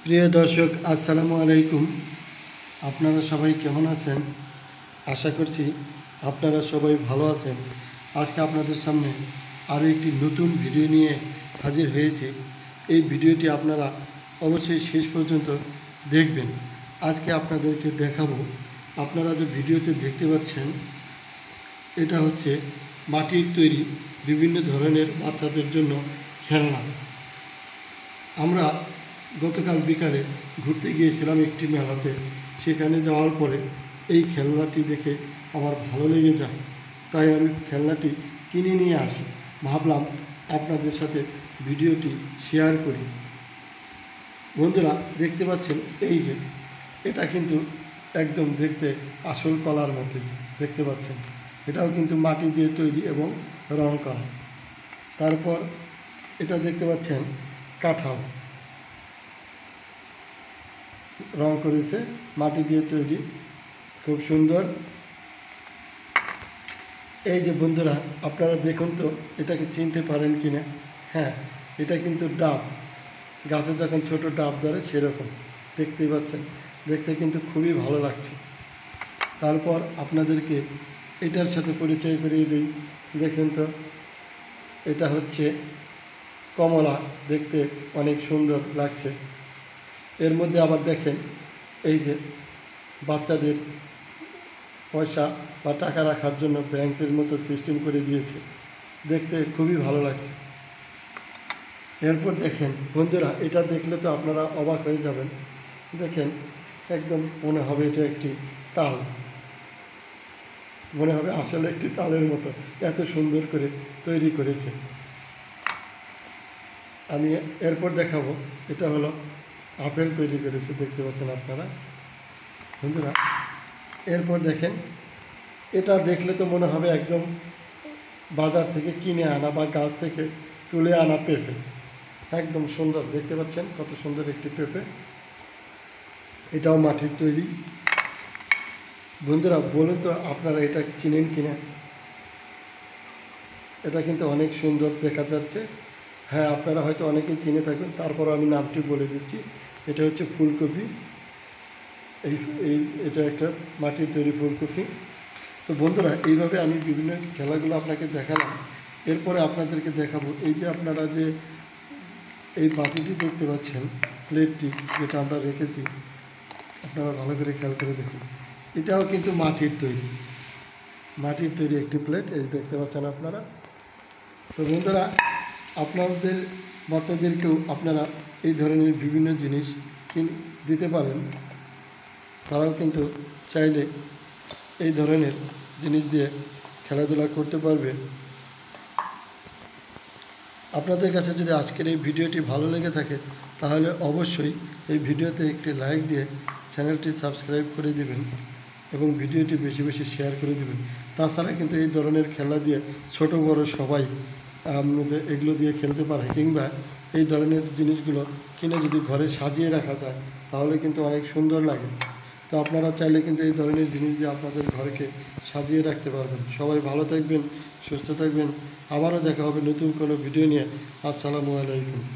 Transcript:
প্রিয় দর্শক, আসসালামু আলাইকুম। আপনারা সবাই কেমন আছেন? আশা করছি আপনারা সবাই ভালো আছেন। আজকে আপনাদের সামনে আরও একটি নতুন ভিডিও নিয়ে হাজির হয়েছি। এই ভিডিওটি আপনারা অবশ্যই শেষ পর্যন্ত দেখবেন। আজকে আপনাদেরকে দেখাবো, আপনারা যে ভিডিওতে দেখতে পাচ্ছেন এটা হচ্ছে মাটির তৈরি বিভিন্ন ধরনের বাচ্চাদের জন্য খেলনা। আমরা গতকাল বিকালে ঘুরতে গিয়েছিলাম একটি মেলাতে। সেখানে যাওয়ার পরে এই খেলনাটি দেখে আমার ভালো লেগে যায়, তাই আমি খেলনাটি কিনে নিয়ে আসি। ভাবলাম আপনাদের সাথে ভিডিওটি শেয়ার করি। বন্ধুরা, দেখতে পাচ্ছেন এই যে এটা কিন্তু একদম দেখতে আসল কলার মতোই দেখতে পাচ্ছেন। এটাও কিন্তু মাটি দিয়ে তৈরি এবং রং করা। তারপর এটা দেখতে পাচ্ছেন কাঁঠাল, রং করেছে, মাটি দিয়ে তৈরি, খুব সুন্দর। এই যে বন্ধুরা, আপনারা দেখুন তো এটাকে চিনতে পারেন কি না। হ্যাঁ, এটা কিন্তু ডাব, গাছে যখন ছোট ডাব ধরে সেরকম দেখতেই পাচ্ছেন। দেখতে কিন্তু খুবই ভালো লাগছে। তারপর আপনাদেরকে এটার সাথে পরিচয় করিয়ে দিই। দেখুন তো, এটা হচ্ছে কমলা, দেখতে অনেক সুন্দর লাগছে। এর মধ্যে আবার দেখেন এই যে বাচ্চাদের পয়সা বা টাকা রাখার জন্য ব্যাংকের মতো সিস্টেম করে দিয়েছে, দেখতে খুবই ভালো লাগছে। এরপর দেখেন বন্ধুরা, এটা দেখলে তো আপনারা অবাক হয়ে যাবেন। দেখেন, একদম মনে হবে এটা একটি তাল, মনে হবে আসলে একটি তালের মতো, এত সুন্দর করে তৈরি করেছে। আমি এরপর দেখাবো, এটা হলো আপেল তৈরি করেছে, দেখতে পাচ্ছেন আপনারা বন্ধুরা। এরপর দেখেন, এটা দেখলে তো মনে হবে একদম বাজার থেকে কিনে আনা বা গাছ থেকে তুলে আনা পেঁপে, একদম সুন্দর দেখতে পাচ্ছেন, কত সুন্দর একটি পেঁপে। এটাও মাটির তৈরি। বন্ধুরা বলুন তো আপনারা এটা চিনেন কিনা। এটা কিন্তু অনেক সুন্দর দেখা যাচ্ছে। হ্যাঁ, আপনারা হয়তো অনেকেই চিনে থাকবেন, তারপর আমি নামটি বলে দিচ্ছি। এটা হচ্ছে ফুলকপি। এটা একটা মাটির তৈরি ফুলকপি। তো বন্ধুরা, এইভাবে আমি বিভিন্ন খেলাগুলো আপনাকে দেখালাম। এরপরে আপনাদেরকে দেখাবো, এই যে আপনারা যে এই বাটিটি দেখতে পাচ্ছেন, প্লেটটি যেটা আমরা রেখেছি, আপনারা ভালো করে খেয়াল করে দেখুন। এটাও কিন্তু মাটির তৈরি একটি প্লেট, এই দেখতে পাচ্ছেন আপনারা। তো বন্ধুরা, আপনাদের বাচ্চাদেরকেও আপনারা এই ধরনের বিভিন্ন জিনিস দিতে পারেন। তারাও কিন্তু চাইলে এই ধরনের জিনিস দিয়ে খেলাধুলা করতে পারবে। আপনাদের কাছে যদি আজকের এই ভিডিওটি ভালো লেগে থাকে, তাহলে অবশ্যই এই ভিডিওতে একটি লাইক দিয়ে চ্যানেলটি সাবস্ক্রাইব করে দেবেন এবং ভিডিওটি বেশি বেশি শেয়ার করে দেবেন। তাছাড়া কিন্তু এই ধরনের খেলা দিয়ে ছোট বড় সবাই এগুলো দিয়ে খেলতে পারে, কিংবা এই ধরনের জিনিসগুলো কিনে যদি ঘরে সাজিয়ে রাখা যায় তাহলে কিন্তু অনেক সুন্দর লাগে। তো আপনারা চাইলে কিন্তু এই ধরনের জিনিস দিয়ে আপনাদের ঘরকে সাজিয়ে রাখতে পারবেন। সবাই ভালো থাকবেন, সুস্থ থাকবেন। আবারও দেখা হবে নতুন কোনো ভিডিও নিয়ে। আসসালামু আলাইকুম।